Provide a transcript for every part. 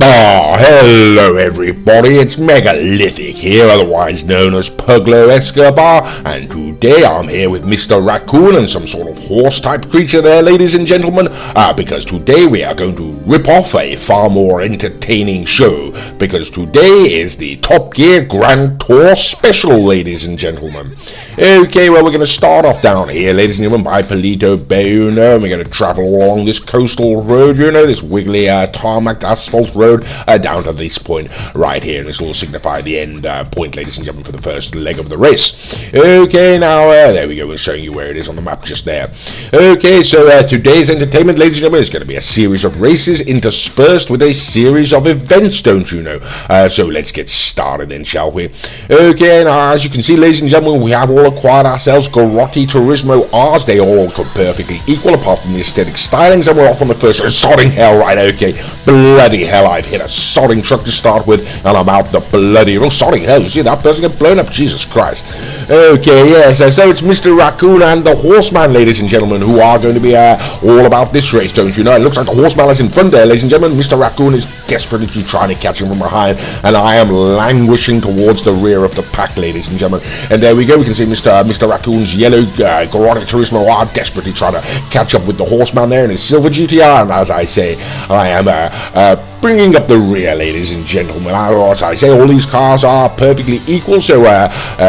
Hello everybody, it's Megalithic here, otherwise known as Puglo Escobar, and today I'm here with Mr. Raccoon and some sort of horse-type creature there, ladies and gentlemen, because today we are going to rip off a far more entertaining show, because today is the Top Gear Grand Tour Special, ladies and gentlemen. Okay, well, we're going to start off down here, ladies and gentlemen, by Palito Bay, and we're going to travel along this coastal road, this wiggly tarmac asphalt road, down to this point right here, and this will signify the end point, ladies and gentlemen, for the first leg of the race. Okay, now there we go, we're showing you where it is on the map just there. Okay, so today's entertainment, ladies and gentlemen, is going to be a series of races interspersed with a series of events, don't you know? So let's get started then, shall we? Okay, now as you can see, ladies and gentlemen, we have all acquired ourselves Garotti Turismo R's. They all come perfectly equal apart from the aesthetic stylings, and we're off on the first. Sodding hell, right? Okay, bloody hell, I've hit a sodding truck to start with, and I'm out the bloody sodding hell. You see that person get blown up? Jesus Christ. Okay, yes, so it's Mr. Raccoon and the Horseman, ladies and gentlemen, who are going to be all about this race, don't you know? It looks like the Horseman is in front there, ladies and gentlemen. Mr. Raccoon is desperately trying to catch him from behind, and I am languishing towards the rear of the pack, ladies and gentlemen. And there we go, we can see Mr. Raccoon's yellow Garotti Turismo R desperately trying to catch up with the Horseman there in his silver GTR, and as I say, I am bringing up the rear, ladies and gentlemen. As I say, all these cars are perfectly equal, so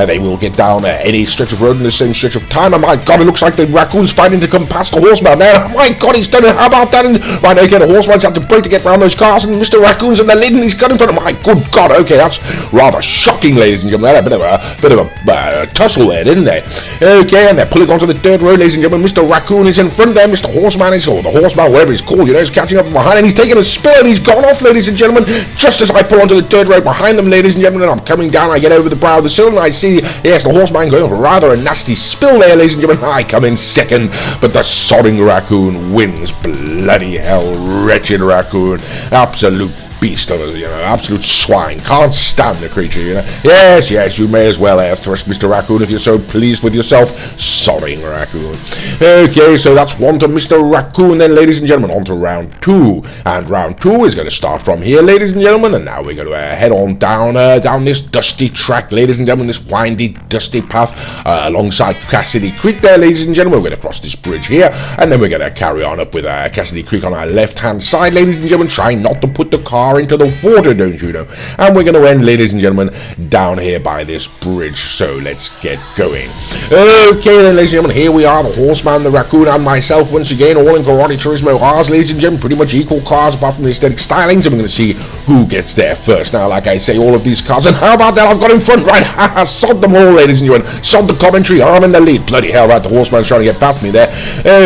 they will get down any stretch of road in the same stretch of time. And my God, it looks like the Raccoon's fighting to come past the Horseman there. My God, he's done it. How about that? And right, okay, the Horseman's had to brake to get around those cars, and Mr. Raccoon's in the lead, and he's got in front of him. My good God, okay, that's rather shocking, ladies and gentlemen. They had a bit of a tussle there, didn't they? Okay, and they're pulling onto the dirt road, ladies and gentlemen. Mr. Raccoon is in front there. Mr. Horseman is, or the Horseman, whatever he's called, is catching up from behind, and he's taking a spill, and he's gone off, ladies and gentlemen, just as I pull onto the dirt road behind them, ladies and gentlemen, and I'm coming down, I get over the brow of the hill, and I see, yes, the Horseman going for rather a nasty spill there, ladies and gentlemen. I come in second, but the sodding Raccoon wins. Bloody hell, wretched Raccoon, absolute beast of a, absolute swine. Can't stand the creature, Yes, you may as well thrust Mr. Raccoon if you're so pleased with yourself. Sodding Raccoon. Okay, so that's one to Mr. Raccoon. Then, ladies and gentlemen, on to round two. And round two is going to start from here, ladies and gentlemen. And now we're going to head on down this dusty track, ladies and gentlemen, this windy, dusty path alongside Cassidy Creek there, ladies and gentlemen. We're going to cross this bridge here, and then we're going to carry on up with Cassidy Creek on our left-hand side, ladies and gentlemen, trying not to put the car into the water, don't you know? And we're going to end, ladies and gentlemen, down here by this bridge, so let's get going. Okay then, ladies and gentlemen, here we are, the Horseman, the Raccoon, and myself once again, all in Garotti Turismo R's, ladies and gentlemen, pretty much equal cars apart from the aesthetic stylings, and we're going to see who gets there first. Now, like I say, all of these cars, and how about that, I've got in front, right? Haha, sod them all, ladies and gentlemen, sod the commentary, I'm in the lead. Bloody hell, right, the Horseman's trying to get past me there.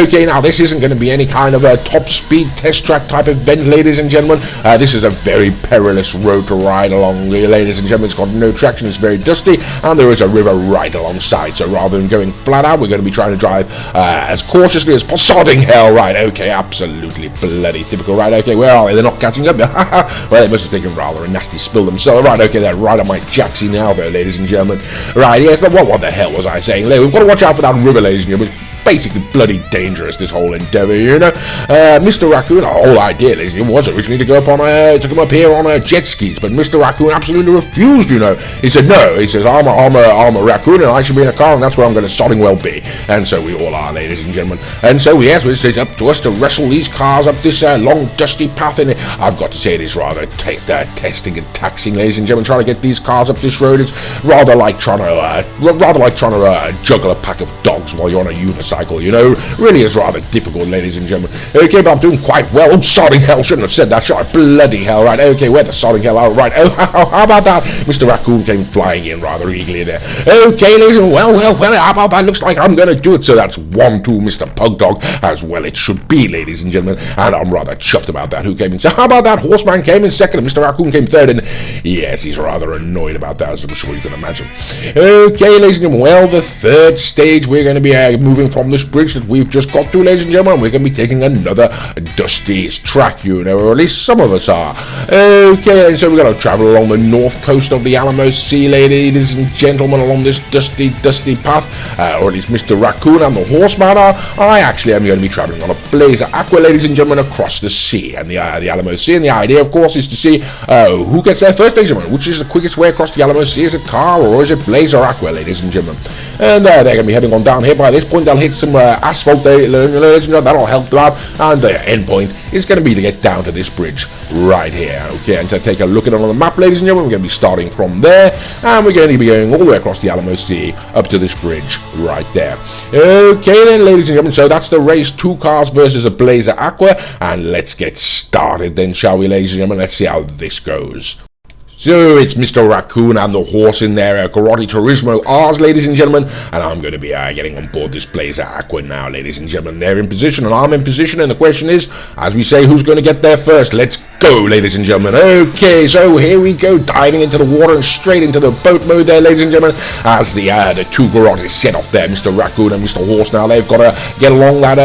Okay, now this isn't going to be any kind of a top speed test track type event, ladies and gentlemen. This is a very perilous road to ride along, ladies and gentlemen. It's got no traction, it's very dusty, and there is a river right alongside, so rather than going flat out, we're going to be trying to drive as cautiously as possible. Sodding hell, right, okay, absolutely bloody typical, right, okay, where are they? They're not catching up. Well, they must have taken rather a nasty spill themselves, right, okay, they're right on my jacksy now there, ladies and gentlemen. Right, yes, what the hell was I saying? We've got to watch out for that river, ladies and gentlemen. Basically bloody dangerous, this whole endeavour, Mr. Raccoon, the whole idea, ladies and gentlemen, was originally to go up on to come up here on jet skis, but Mr. Raccoon absolutely refused, He said no. He says I'm a raccoon and I should be in a car, and that's where I'm going to sodding well be. And so we all are, ladies and gentlemen. And so yes, it's up to us to wrestle these cars up this long dusty path, and I've got to say it is rather testing and taxing, ladies and gentlemen. Trying to get these cars up this road is rather like trying to juggle a pack of dogs while you're on a unicycle. Really is rather difficult, ladies and gentlemen. Okay, but I'm doing quite well. Oh, sodding hell, shouldn't have said that, should I? Bloody hell, right, okay, where the sodding hell are, right, how about that? Mr. Raccoon came flying in rather eagerly there. Okay, ladies and well, how about that? Looks like I'm gonna do it, so that's 1-2, Mr. Pug Dog, as well it should be, ladies and gentlemen, and I'm rather chuffed about that. Who came in? So how about that? Horseman came in second, and Mr. Raccoon came third, and yes, he's rather annoyed about that, as I'm sure you can imagine. Okay, ladies and gentlemen, well, the third stage, we're going to be moving from from this bridge that we've just got to, ladies and gentlemen. We're going to be taking another dusty track, you know, or at least some of us are. Okay, and so we're going to travel along the north coast of the Alamo Sea, ladies and gentlemen, along this dusty path, or at least Mr. Raccoon and the horseman are. I actually am going to be traveling on a Blazer Aqua, ladies and gentlemen, across the sea, and the Alamo Sea, and the idea, of course, is to see who gets there first, ladies and gentlemen. Which is the quickest way across the Alamo Sea? Is it car or is it Blazer Aqua, ladies and gentlemen? And they're going to be heading on down here. By this point, they'll hit some asphalt there, ladies and gentlemen. That'll help them out, and the end point is going to be to get down to this bridge right here. Okay, and to take a look at it on the map, ladies and gentlemen, we're going to be starting from there, and we're going to be going all the way across the Alamo Sea up to this bridge right there. Okay then, ladies and gentlemen, so that's the race, 2 cars versus a Blazer Aqua, and let's get started then, shall we, ladies and gentlemen? Let's see how this goes. So it's Mr. Raccoon and the horse in there, Karate Turismo R's, ladies and gentlemen, and I'm going to be getting on board this Blazer Aqua now, ladies and gentlemen. They're in position and I'm in position, and the question is, as we say, who's going to get there first? Let's go, ladies and gentlemen. Okay, so here we go, diving into the water and straight into the boat mode there, ladies and gentlemen, as the 2 Garatis set off there, Mr. Raccoon and Mr. Horse. Now they've got to get along that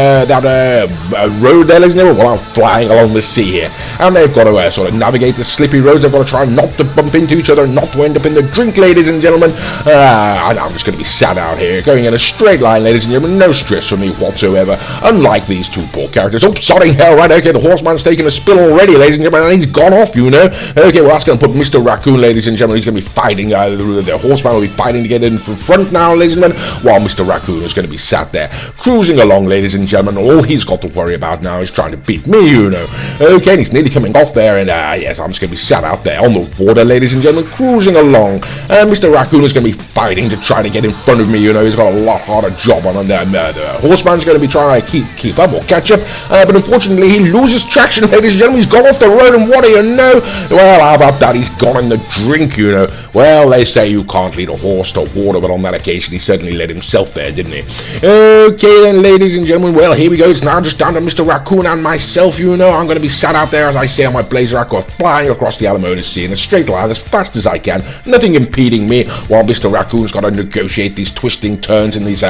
road there, ladies and gentlemen, while I'm flying along the sea here, and they've got to sort of navigate the slippy roads. They've got to try not to bump into each other, not to end up in the drink, ladies and gentlemen. I'm just going to be sat out here, going in a straight line, ladies and gentlemen, no stress for me whatsoever, unlike these 2 poor characters. Oh, sorry, hell, right, okay, the horseman's taking a spill already, ladies and gentlemen, and he's gone off, you know. Okay, well, that's going to put Mr. Raccoon, ladies and gentlemen, he's going to be fighting, the horseman will be fighting to get in from front now, ladies and gentlemen, while Mr. Raccoon is going to be sat there, cruising along, ladies and gentlemen. All he's got to worry about now is trying to beat me, you know. Okay, and he's nearly coming off there, and yes, I'm just going to be sat out there on the water, ladies and gentlemen, cruising along. Mr. Raccoon is going to be fighting to try to get in front of me, you know. He's got a lot harder job on, and the horseman's going to be trying to keep up or catch up, but unfortunately he loses traction, ladies and gentlemen. He's gone off the road, and what do you know? Well, how about that? He's gone in the drink, you know. Well, they say you can't lead a horse to water, but on that occasion he certainly led himself there, didn't he? Okay then, ladies and gentlemen, well, here we go. It's now just down to Mr. Raccoon and myself, you know. I'm going to be sat out there, as I say, on my Blazer Aqua, flying across the Alamo Sea in a straight line as fast as I can, nothing impeding me, while Mr. Raccoon's got to negotiate these twisting turns in these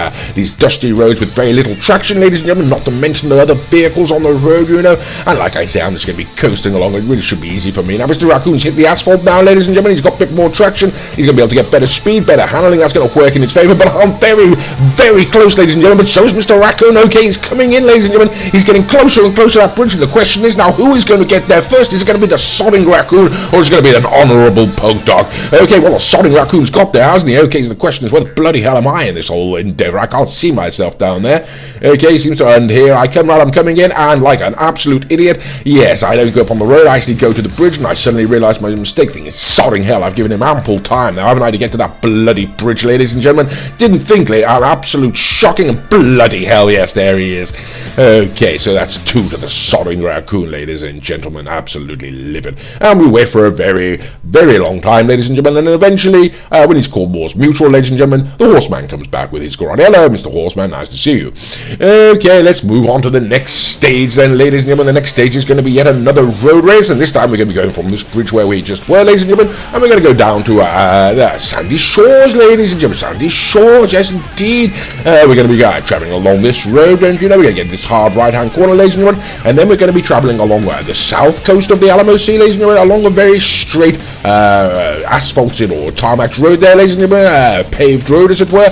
dusty roads with very little traction, ladies and gentlemen, not to mention the other vehicles on the road, you know. And like I say, I'm just going to be coasting along. It really should be easy for me. Now, Mr. Raccoon's hit the asphalt now, ladies and gentlemen. He's got a bit more traction. He's going to be able to get better speed, better handling. That's going to work in his favor, but I'm very, very close, ladies and gentlemen. So is Mr. Raccoon. Okay, he's coming in, ladies and gentlemen. He's getting closer and closer to that bridge, and the question is now, who is going to get there first? Is it going to be the sodding Raccoon, or is it going to be an honourable pug dog? Okay, well, the sodding Raccoon's got there, hasn't he? Okay, so the question is, where the bloody hell am I in this whole endeavour? I can't see myself down there. Okay, seems to, and here I come, right, I'm coming in, and like an absolute idiot, yes, I don't go up on the road, I actually go to the bridge, and I suddenly realise my mistake, thinking, sodding hell, I've given him ample time now, haven't I, to get to that bloody bridge, ladies and gentlemen? Didn't think, absolute shocking, and bloody hell, yes, there he is. Okay, so that's 2 to the sodding Raccoon, ladies and gentlemen, absolutely livid. And we wait for a very, very long time, ladies and gentlemen, and eventually, when he's called Moore's Mutual, ladies and gentlemen, the horseman comes back with his Garage. Hello, Mr. Horseman, nice to see you. Okay, let's move on to the next stage then, ladies and gentlemen. The next stage is going to be yet another road race, and this time we're going to be going from this bridge where we just were, ladies and gentlemen, and we're going to go down to the Sandy Shores, ladies and gentlemen. Sandy Shores, yes indeed. We're going to be travelling along this road, and you know, we're going to get this hard right-hand corner, ladies and gentlemen, and then we're going to be travelling along the south coast of the Alamo Sea, ladies and gentlemen, along a very straight asphalted or tarmac road there, ladies and gentlemen, paved road as it were,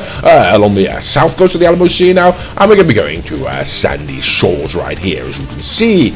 along the south coast of the Alamo Sea now, and we're going to be going to Sandy Shores right here, as you can see.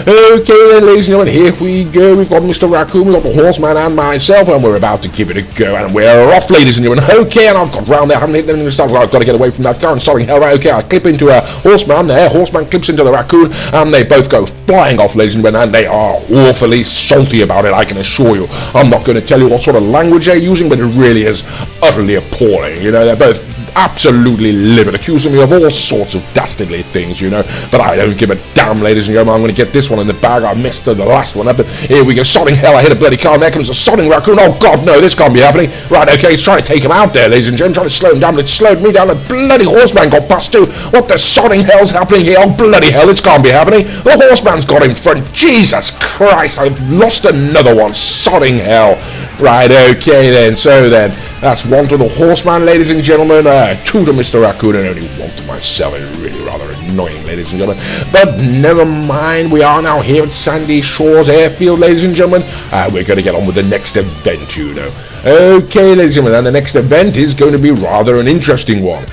Okay then, ladies and gentlemen, here we go. We've got Mr. Raccoon, we've got the horseman and myself, and we're about to give it a go, and we're off, ladies and gentlemen. Okay, and I've got round there, I haven't hit anything to start. I've got to get away from that car, and sorry, hell right, okay, I clip into a horseman there, horseman clips into the Raccoon, and they both go flying off, ladies and gentlemen, and they are awfully salty about it, I can assure you. I'm not going to tell you what sort of language they're using, but it really is utterly appalling, you know. They're both absolutely livid, accusing me of all sorts of dastardly things, you know, but I don't give a damn, ladies and gentlemen. I'm going to get this one in the bag. I messed the last one up, but here we go. Sodding hell, I hit a bloody car, and there comes a sodding Raccoon. Oh god, no, this can't be happening. Right, okay, he's trying to take him out there, ladies and gentlemen, trying to slow him down, but it slowed me down. The bloody horseman got past too. What the sodding hell's happening here? Oh bloody hell, this can't be happening. The horseman's got in front. Jesus Christ, I've lost another one. Sodding hell. Right, okay then, so then, that's one to the horseman, ladies and gentlemen, two to Mr. Raccoon, and only one to myself. It's really rather annoying, ladies and gentlemen, but never mind, we are now here at Sandy Shores Airfield, ladies and gentlemen. We're going to get on with the next event, you know. Okay, ladies and gentlemen, and the next event is going to be rather an interesting one.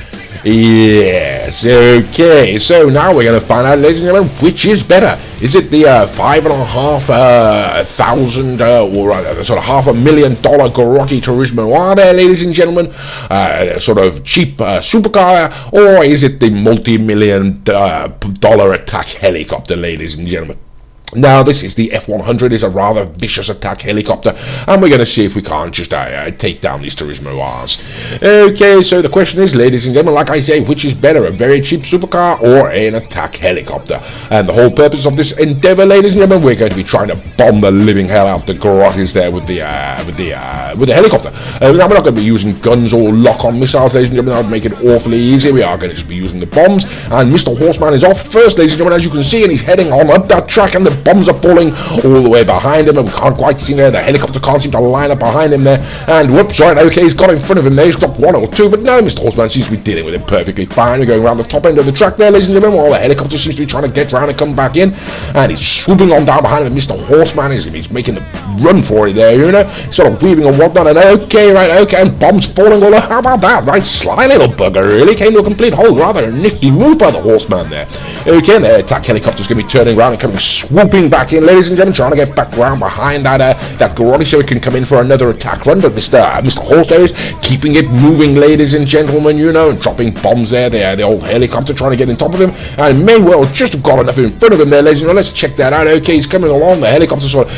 Yes, okay, so now we're going to find out, ladies and gentlemen, which is better. Is it the $5,500 or sort of $500,000 Grotti Turismo R there, ladies and gentlemen, sort of cheap supercar, or is it the multi-million dollar attack helicopter, ladies and gentlemen? Now, this is the F-100, is a rather vicious attack helicopter, and we're going to see if we can't just take down these Turismo Rs. Okay, so the question is, ladies and gentlemen, like I say, which is better, a very cheap supercar or an attack helicopter? And the whole purpose of this endeavor, ladies and gentlemen, we're going to be trying to bomb the living hell out the Grottis there with the helicopter. Now, we're not going to be using guns or lock-on missiles, ladies and gentlemen. That would make it awfully easy. We are going to just be using the bombs, and Mr. Horseman is off first, ladies and gentlemen, as you can see, and he's heading on up that track, and the bombs are falling all the way behind him, and we can't quite see there. The helicopter can't seem to line up behind him there, and whoops, right, okay, he's got in front of him there. He's dropped one or two, but no, Mr. Horseman seems to be dealing with it perfectly fine. We're going around the top end of the track there, ladies and gentlemen, while the helicopter seems to be trying to get round and come back in, and he's swooping on down behind him, and Mr. Horseman is making the run for it there, you know, sort of weaving and whatnot, and okay, right, okay, and bombs falling all over. How about that? Right, sly little bugger, really came to a complete halt. Rather a nifty move by the Horseman there. Okay, and the attack helicopter's going to be turning around and coming swooping back in, ladies and gentlemen, trying to get back round behind that Grotti so it can come in for another attack run, but Mr. Horse there is keeping it moving, ladies and gentlemen, you know, and dropping bombs there. The old helicopter trying to get on top of him, and may well just have got enough in front of him there, ladies and gentlemen. Let's check that out. Okay, he's coming along, the helicopter sort of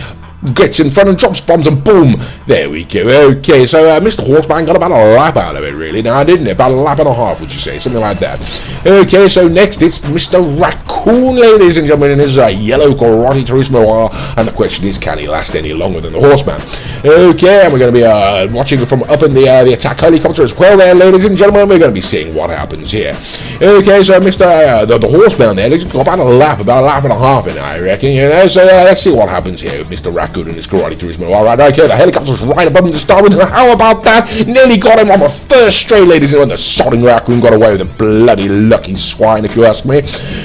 gets in front and drops bombs, and boom, there we go. Okay, so Mr. Horseman got about a lap out of it, really, now didn't it? About a lap and a half, would you say, something like that. Okay, so next it's Mr. Raccoon, ladies and gentlemen, in his yellow Grotti Turismo R, and the question is, can he last any longer than the Horseman? Okay, and we're going to be watching from up in the attack helicopter as well there, ladies and gentlemen. We're going to be seeing what happens here. Okay, so Mr. The Horseman there, he's got about a lap and a half in, I reckon, you know, so let's see what happens here with Mr. Raccoon and his Grotti Turismo. Alright, okay, the helicopter's right above him to start with. How about that? Nearly got him on the first straight, ladies and gentlemen. The sodding Raccoon got away with a bloody lucky swine, if you ask me.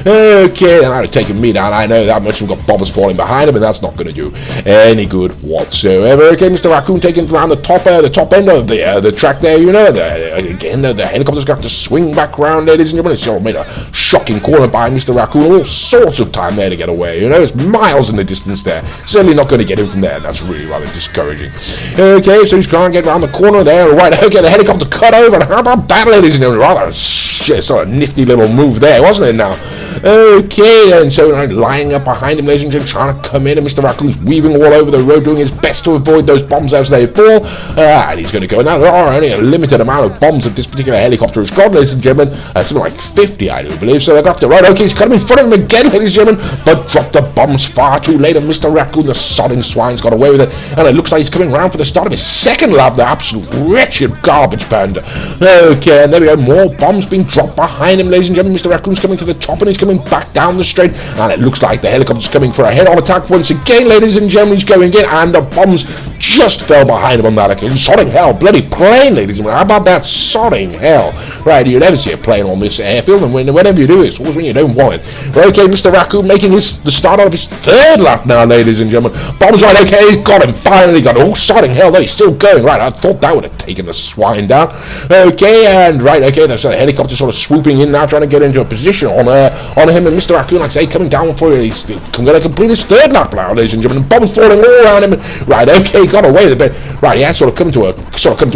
Okay, and I'd have taken me down, I know that much. We've got bombers falling behind him, and that's not going to do any good whatsoever. Okay, Mr. Raccoon taking around the top end of the track there, you know. Again, the helicopter's going to have to swing back round, ladies and gentlemen. It's sort of made a shocking corner by Mr. Raccoon. All sorts of time there to get away, you know. It's miles in the distance there. Certainly not going to get him from there. That's really rather discouraging. Okay, so he's trying to get around the corner there. Right, okay, the helicopter cut over. And how about that, ladies and gentlemen? Rather sort of nifty little move there, wasn't it now? Okay, and so lying up behind him, ladies and gentlemen, trying to come in, and Mr. Raccoon's weaving all over the road, doing his best to avoid those bombs as they fall. And he's going to go. Now, there are only a limited amount of bombs that this particular helicopter has got, ladies and gentlemen. Something like 50, I do believe. So they're going to have to, right, okay, he's coming in front of him again, ladies and gentlemen, but dropped the bombs far too late, and Mr. Raccoon, the sodding swine's got away with it, and it looks like he's coming round for the start of his second lap, the absolute wretched garbage panda. Okay, and there we go, more bombs being dropped behind him, ladies and gentlemen. Mr. Raccoon's coming to the top, and he's coming back down the straight, and it looks like the helicopter's coming for a head-on attack once again, ladies and gentlemen. He's going in, and the bombs just fell behind him on that occasion. Sodding hell, bloody plane, ladies and gentlemen. How about that? Sodding hell. Right, you never see a plane on this airfield, and whenever you do, it's always when you don't want it. Okay, Mr. Raccoon making the start of his third lap now, ladies and gentlemen. Bombs, right, okay, he's got him, finally got him. Oh, sodding hell, though, he's still going. Right, I thought that would have taken the swine down. Okay, and right, okay, so the helicopter sort of swooping in now, trying to get into a position on him, and Mr. Raccoon, like I say, coming down for it. He's going to complete his third lap now, ladies and gentlemen. Bombs falling all around him. Right, okay, got away with it, but right, he has sort of come to a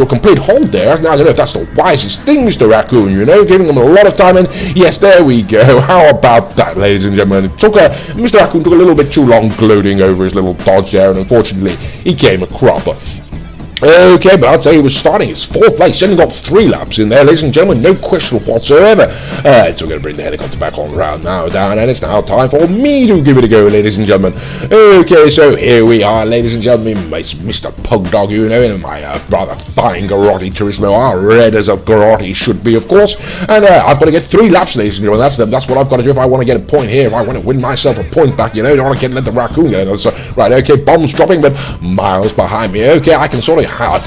complete halt there. Now, I don't know if that's the wisest thing, Mr. Raccoon, you know, giving him a lot of time, and yes, there we go. How about that, ladies and gentlemen? Mr. Raccoon took a little bit too long gloating over his little dodge there, and unfortunately, he came a cropper. Okay, but I'd say he was starting his fourth race, only got 3 laps in there, ladies and gentlemen, no question whatsoever. So we're going to bring the helicopter back on ground now, down, and it's now time for me to give it a go, ladies and gentlemen. Okay, so here we are, ladies and gentlemen, Mr. Pug Dog, you know, in my rather fine Garotti Turismo, red as a Garotti should be, of course, and I've got to get 3 laps, ladies and gentlemen. That's what I've got to do if I want to get a point here, if I want to win myself a point back, you know, I don't want to let the raccoon go. So, right, okay, bombs dropping, but miles behind me. Okay, I can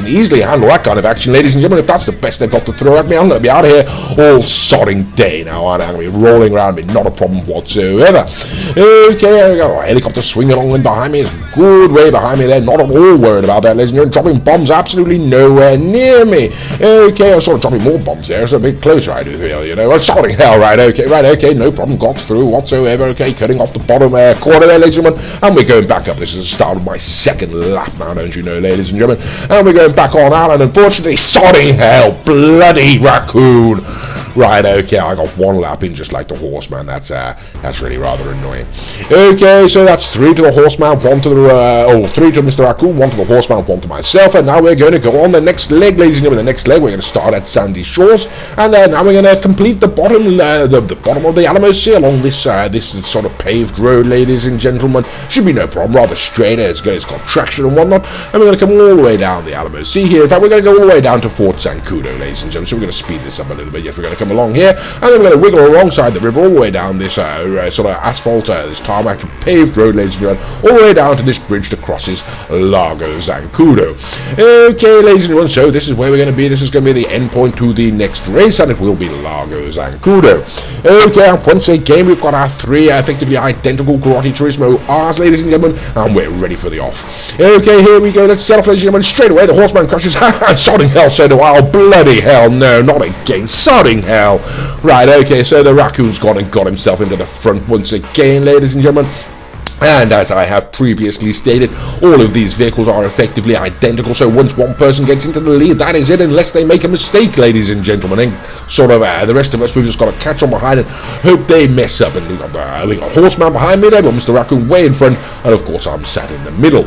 easily handle that kind of action, ladies and gentlemen. If that's the best they've got to throw at me, I'm going to be out of here all sodding day now, and I'm going to be rolling around me, not a problem whatsoever. Okay, there we go. Helicopter swinging along behind me. It's a good way behind me there, not at all worried about that, ladies and gentlemen. Dropping bombs absolutely nowhere near me. Okay, I'm sort of dropping more bombs there, so a bit closer I do feel, you know. Oh, sodding hell, right, okay, no problem, got through whatsoever. Okay, cutting off the bottom corner there, ladies and gentlemen, and we're going back up. This is the start of my second lap now, don't you know, ladies and gentlemen, and we're going back on out, and unfortunately, sodding hell, bloody raccoon. Right, okay, I got 1 lap in just like the horseman. That's really rather annoying. Okay, so that's 3 to the horseman, 1 to the 3 to Mr. Raccoon, 1 to the horseman, 1 to myself, and now we're going to go on the next leg, ladies and gentlemen. The next leg, we're going to start at Sandy Shores, and now we're going to complete the bottom, the bottom of the Alamo Sea along this sort of paved road, ladies and gentlemen. Should be no problem, rather straight. It's got traction and whatnot, and we're going to come all the way down the Alamo Sea here. In fact, we're going to go all the way down to Fort Zancudo, ladies and gentlemen. So we're going to speed this up a little bit. Yes, we're going to come along here, and then we're going to wiggle alongside the river all the way down this sort of asphalt, this tarmac paved road, ladies and gentlemen, all the way down to this bridge that crosses Lago Zancudo. Okay, ladies and gentlemen, so this is where we're going to be. This is going to be the end point to the next race, and it will be Lago Zancudo. Okay, and once again, we've got our 3 effectively identical Garotti Turismo R's, ladies and gentlemen, and we're ready for the off. Okay, here we go. Let's set off, ladies and gentlemen. Straight away, the horseman crashes. Sodding hell, so do I. Oh, bloody hell, no, not again. Sodding hell. Right, okay, so the raccoon's gone and got himself into the front once again, ladies and gentlemen. And as I have previously stated, all of these vehicles are effectively identical, so once one person gets into the lead, that is it, unless they make a mistake, ladies and gentlemen. And sort of the rest of us, we've just got to catch on behind and hope they mess up. And we got Horseman behind me there, but Mr. Raccoon way in front, and of course I'm sat in the middle.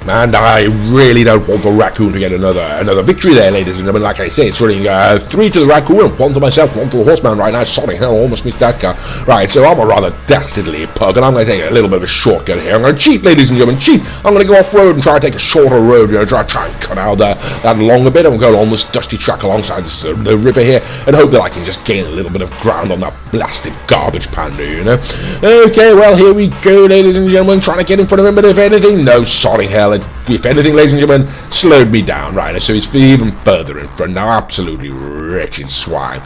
And I really don't want the raccoon to get another victory there, ladies and gentlemen. Like I say, it's running 3 to the raccoon and 1 to myself, 1 to the horseman right now. Sorry, hell, almost missed that car. Right, so I'm a rather dastardly pug, and I'm going to take a little bit of a shortcut here. I'm going to cheat, ladies and gentlemen, cheat. I'm going to go off-road and try to take a shorter road, you know, try and cut out that longer bit. I'm going on this dusty track alongside this, the river here, and hope that I can just gain a little bit of ground on that blasted garbage panda, you know. Okay, well, here we go, ladies and gentlemen, trying to get in front of him, but if anything, no, sorry, hell, if anything, ladies and gentlemen, slowed me down, right, so he's even further in front now, absolutely wretched swine.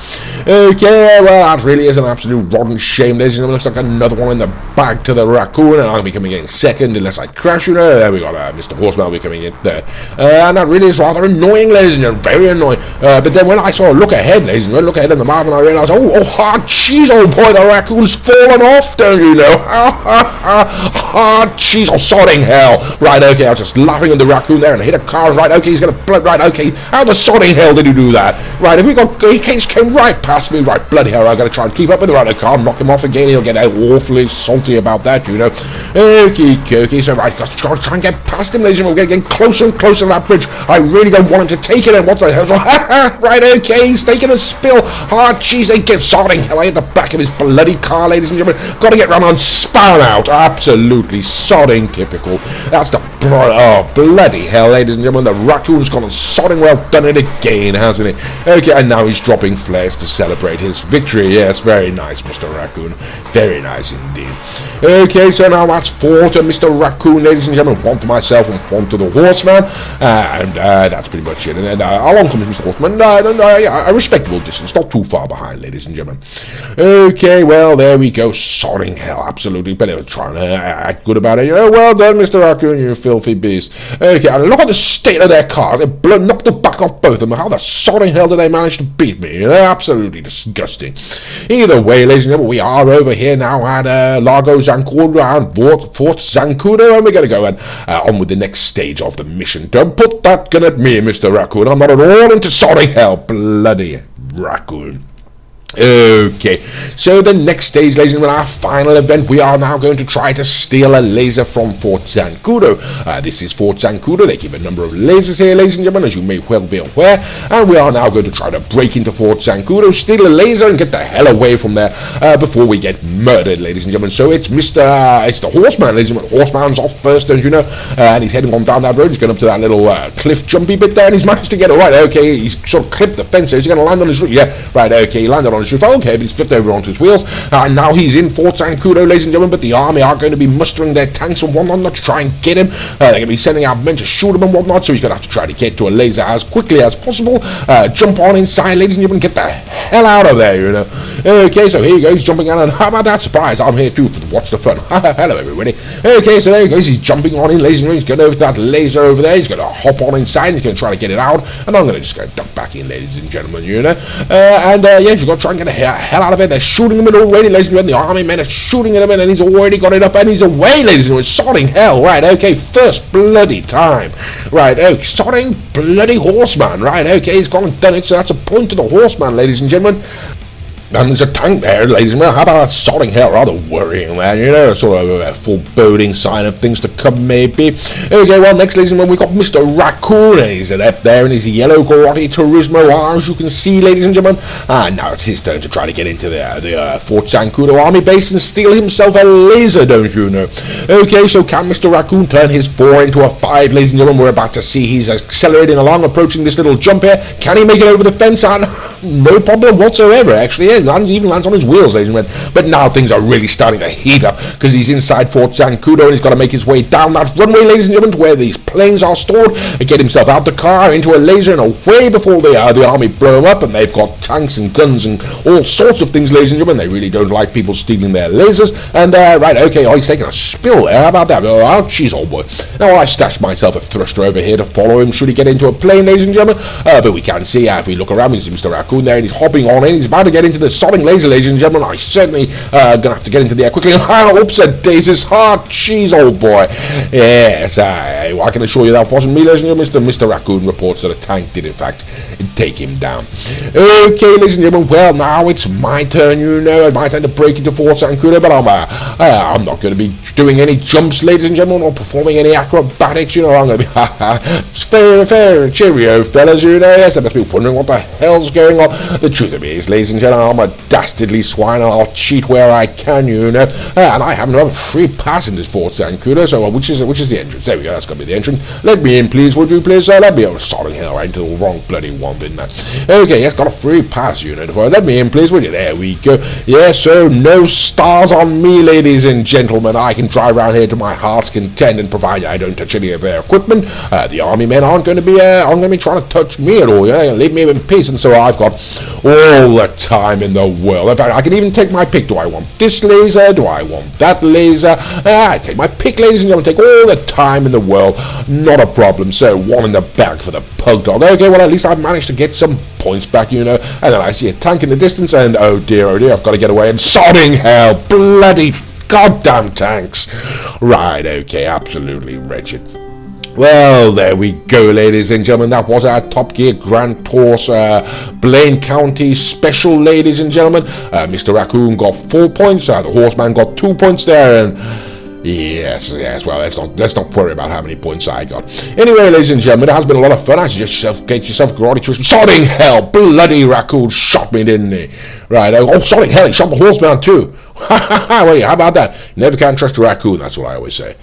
Okay, well, that really is an absolute rotten shame, ladies and gentlemen. Looks like another one in the bag to the raccoon, and I'll be coming in second unless I crash, you know. There we got Mr. Horseman will be coming in third, and that really is rather annoying, ladies and gentlemen, very annoying. But then when I saw a look ahead, ladies and gentlemen, look ahead in the map, and I realised, oh, hard cheese, old boy, the raccoon's fallen off, don't you know? Hard cheese, oh, sodding hell. Right, okay, I was just laughing at the raccoon there and hit a car. Right, okay, he's gonna right, okay, how the sodding hell did he do that? Right, if he came right past me. Right, bloody hell, I gotta try and keep up with the right car, knock him off again. He'll get awfully salty about that, you know. Okay, so right, gotta try and get past him, ladies and gentlemen. We're getting closer and closer to that bridge. I really don't want him to take it, and what the hell? Right, okay, he's taking a spill. Hard cheese, they get sodding hell. I hit the back of his bloody car, ladies and gentlemen. Gotta get round and spun out. Absolutely sodding typical. That's the bloody hell, ladies and gentlemen. The raccoon's gone and sodding well done it again, hasn't he? Okay, and now he's dropping flares to celebrate his victory. Yes, very nice, Mr. Raccoon. Very nice indeed. Okay, so now that's 4 to Mr. Raccoon, ladies and gentlemen. 1 to myself and 1 to the horseman. And that's pretty much it. And then along comes Mr. Horseman. A respectable distance, not too far behind, ladies and gentlemen. Okay, well, there we go. Sodding hell, absolutely. Better try and act good about it. You know, well done, Mr. Raccoon, you filthy beast. Okay, and look at the state of their cars. They knocked the back off both of them. How the sodding hell did they manage to beat me? They're absolutely disgusting. Either way, ladies and gentlemen, we are over here now at Lago Zancudo and Fort Zancudo, and we're going to go on with the next stage of the mission. Don't put that gun at me, Mr. Raccoon. I'm not at all into sodding hell, bloody raccoon. Okay, so the next stage, ladies and gentlemen, our final event, we are now going to try to steal a laser from Fort Zancudo. This is Fort Zancudo. They keep a number of lasers here, ladies and gentlemen, as you may well be aware, and we are now going to try to break into Fort Zancudo, steal a laser, and get the hell away from there before we get murdered, ladies and gentlemen. So it's it's the Horseman, ladies and gentlemen. Horseman's off first, don't you know, and he's heading on down that road. He's going up to that little cliff jumpy bit there, and he's managed to get it right. Okay, he's sort of clipped the fence there. He's going to land on his roof. Yeah, right, okay, he landed on his roof. Okay, but he's flipped over onto his wheels, and now he's in Fort Zancudo, ladies and gentlemen, but the army are going to be mustering their tanks and whatnot to try and get him. They're going to be sending out men to shoot him and whatnot, so he's going to have to try to get to a laser as quickly as possible, jump on inside, ladies and gentlemen, get the hell out of there, you know. Okay, so here he goes, jumping out, and how about that surprise? I'm here too to watch the fun. Hello, everybody. Okay, so there he goes, he's jumping on in, ladies and gentlemen, he's going over to that laser over there, he's going to hop on inside, he's going to try to get it out, and I'm going to just go duck back in, ladies and gentlemen, you know. Yeah, he's going to try and get the hell out of it. They're shooting him in already, ladies and gentlemen. The army men are shooting at him, and he's already got it up, and he's away, ladies and gentlemen. Sodding hell, right? Okay, first bloody time, right? Oh, sodding bloody Horseman, right? Okay, he's gone and done it, so that's a point to the Horseman, ladies and gentlemen. And there's a tank there, ladies and gentlemen. How about that sodding hell? Rather worrying, man. You know, sort of a foreboding sign of things to come, maybe. Okay, well, next, ladies and gentlemen, we've got Mr. Raccoon. And he's up there in his yellow karate Turismo, as you can see, ladies and gentlemen. And now it's his turn to try to get into the Fort Zancudo army base and steal himself a laser, don't you know? Okay, so can Mr. Raccoon turn his 4 into a 5, ladies and gentlemen? We're about to see he's accelerating along, approaching this little jump here. Can he make it over the fence? And no problem whatsoever, actually. Yeah, even lands on his wheels, ladies and gentlemen. But now things are really starting to heat up because he's inside Fort Zancudo and he's got to make his way down that runway, ladies and gentlemen, to where these planes are stored, and get himself out the car, into a laser, and away before the army blow him up. And they've got tanks and guns and all sorts of things, ladies and gentlemen. They really don't like people stealing their lasers. And right, okay, he's taking a spill there. How about that? Oh, jeez, old boy. Now I stashed myself a thruster over here to follow him should he get into a plane, ladies and gentlemen. But we can see, if we look around, we see Mr. Raccoon there, and he's hopping on in. He's about to get into the sodding laser, ladies and gentlemen. I certainly gonna have to get into the air quickly. Oops, a daisies. Jeez, old boy. Yes, I can assure you that wasn't me, ladies and gentlemen. Mr. Raccoon reports that a tank did, in fact, take him down. Okay, ladies and gentlemen, well, now it's my turn, you know. My turn to break into Fort Zancudo, but I'm not going to be doing any jumps, ladies and gentlemen, or performing any acrobatics, you know. I'm going to be fair, cheerio, fellas, you know. Yes, I must be wondering what the hell's going on. The truth of it is, ladies and gentlemen, I'm a dastardly swine, and I'll cheat where I can, you know. And I happen to have a free pass in this Fort Zancudo, so which is the entrance? There we go, that's going to be the entrance. Let me in, please, would you, please? Let me in. Sodding hell, right into the wrong bloody one, didn't I? Okay, yes, got a free pass, you know. Let me in, please, would you? There we go. Yes, so no stars on me, ladies and gentlemen. I can drive around here to my heart's content, and provided I don't touch any of their equipment, the army men aren't going to be trying to touch me at all. Yeah, leave me in peace. And so I've got all the time in the world. In fact, I can even take my pick. Do I want this laser? Do I want that laser? I take my pick, ladies and gentlemen. Take all the time in the world. Not a problem. So one in the bag for the pug dog. Okay, well, at least I've managed to get some points back, you know. And then I see a tank in the distance, and oh dear, I've got to get away. And sodding hell, bloody goddamn tanks. Right, okay, absolutely wretched. Well, there we go, ladies and gentlemen. That was our Top Gear Grand Tours Blaine County special, ladies and gentlemen. Mr. Raccoon got 4 points. The Horseman got 2 points there, and yes, well, let's not worry about how many points I got. Anyway, ladies and gentlemen, it has been a lot of fun. I suggest get yourself karate twist. Sodding hell, bloody Raccoon shot me, didn't he? Right, oh, sodding hell, he shot the Horseman too. Well, how about that? Never can trust a raccoon, that's what I always say.